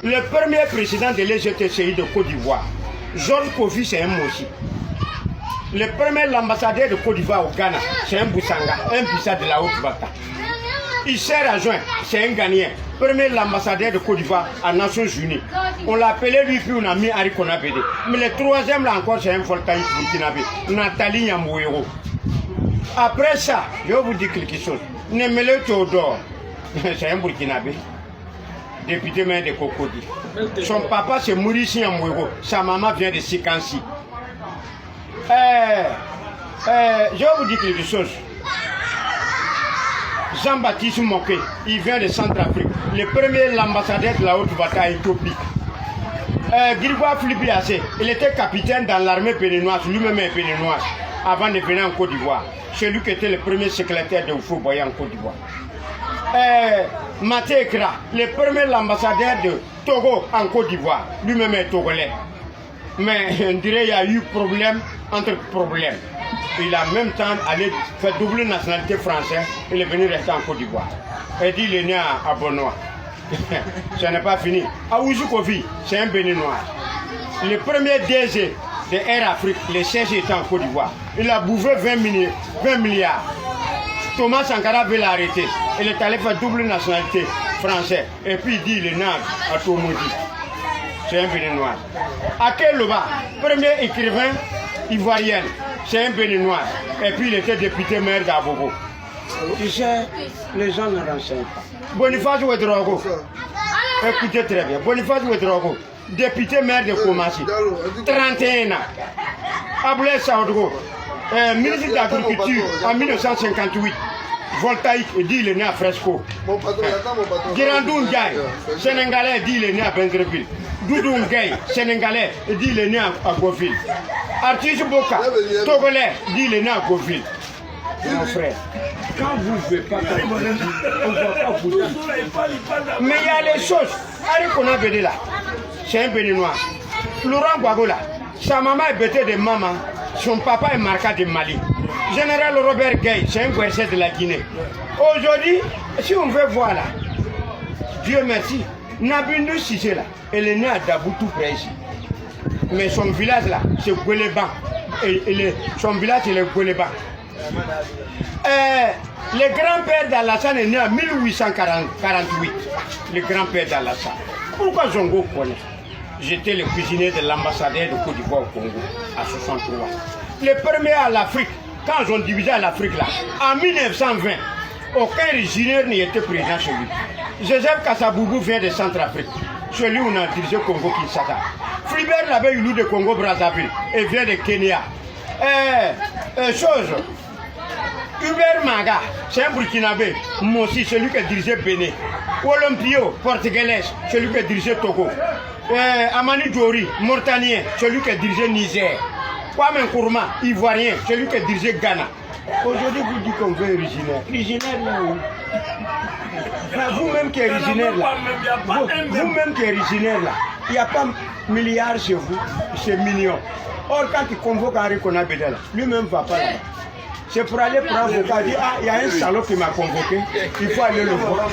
Le premier président de l'EGTCI de Côte d'Ivoire, Georges Kofi, c'est un Mossi. Le premier ambassadeur de Côte d'Ivoire au Ghana, c'est un Boussanga, un Bissa de la Haute-Bata. Il s'est rejoint, c'est un Ghanéen, premier ambassadeur de Côte d'Ivoire aux Nations Unies. On l'a appelé lui, puis on a mis Harry Konabede. Mais le troisième, là encore, c'est un Voltaïque burkinabé, Nathalie Yamouero. Après ça, je vais vous dire quelque chose. Nemele Théodore, c'est un Burkinabé, député maire de Cocody. Son papa, c'est Maurice Yamouero. Sa maman vient de Sikansi. Je vais vous dire quelque chose. Jean-Baptiste Moké, il vient de Centrafrique. Le premier ambassadeur de la Haute-Bata à Éthiopie. Grégoire Philippe-Yassé, il était capitaine dans l'armée béninoise, lui-même est béninoise, avant de venir en Côte d'Ivoire. C'est lui qui était le premier secrétaire de Oufou Boye en Côte d'Ivoire. Maté Ekra, le premier ambassadeur de Togo en Côte d'Ivoire, lui-même est togolais. Mais on dirait qu'il y a eu problème entre problèmes. Il a en même temps allé faire double nationalité française, il est venu rester en Côte d'Ivoire. Il dit qu'il est né à Bonois. Ce n'est pas fini. Aouzou Kofi, c'est un béninois. Le premier DG de Air Afrique, le siège était en Côte d'Ivoire. Il a bouffé 20 milliards. Thomas Sankara veut l'arrêter. Il est allé faire double nationalité française. Et puis il dit qu'il est né à Tomodi. C'est un béninois. Akel Loba, premier écrivain ivoirien, c'est un béninois. Et puis il était député maire d'Abobo. Tu sais, les gens ne renseignent pas. Boniface Ouedraogo, écoutez très bien. Boniface Ouedraogo, député maire de Koumassi, 31 ans. Ablaye Saoudgo, ministre de l'Agriculture en 1958. Voltaïque, il dit qu'il est né à Fresco. Girandou Ndiaye, sénégalais, dit qu'il est né à Benzreville. Doudou Ngueye, sénégalais, il dit qu'il est né à Goville. Artiste Boka, togolais, dit qu'il est né à Goville. Mon frère, quand vous ne pouvez pas, on ne va pas vous dire. Mais il y a les choses. Harry Konabede là, c'est un béninois. Laurent Gwagola, sa maman est bêtée de maman, son papa est marqué de Mali. Général Robert Gueye, c'est un Guerchet de la Guinée. Aujourd'hui, si on veut voir là, Dieu merci, Nabindou Sissé là, elle est née à Dabou tout près ici. Mais son village là, c'est Gouéléban. Son village, c'est le Gouéléban. Le grand-père d'Alassane est né en 1848. Le grand-père d'Alassane. Pourquoi Zongo connaît? J'étais le cuisinier de l'ambassadeur de Côte d'Ivoire au Congo à 63. Le premier à l'Afrique, quand ils ont divisé à l'Afrique là, en 1920, aucun originaire n'y était présent chez lui. Joseph Kassaboubou vient de Centrafrique. Chez lui, on a dirigé Congo Kinshasa. Flibert Labé-Youlou de Congo Brazzaville et vient de Kenya. Hubert Maga, c'est un Burkinabé, Mossi, celui qui a dirigé Bénin. Olympio, portugais, celui qui a dirigé Togo. Amani Djori, Mauritanien, celui qui a dirigé Niger. Kwame Nkrumah, Ivoirien, celui qui a dirigé Ghana. Aujourd'hui, vous dites qu'on veut originaire. Originaire là où? Vous-même qui êtes originaire là, vous-même qui êtes originaire là, il n'y a pas milliards chez vous, c'est millions. Or, quand il convoque Harry Konabede là, lui-même ne va pas là-bas. C'est pour aller prendre avocat, dire, ah, il y a un salaud qui m'a convoqué, il faut aller le voir.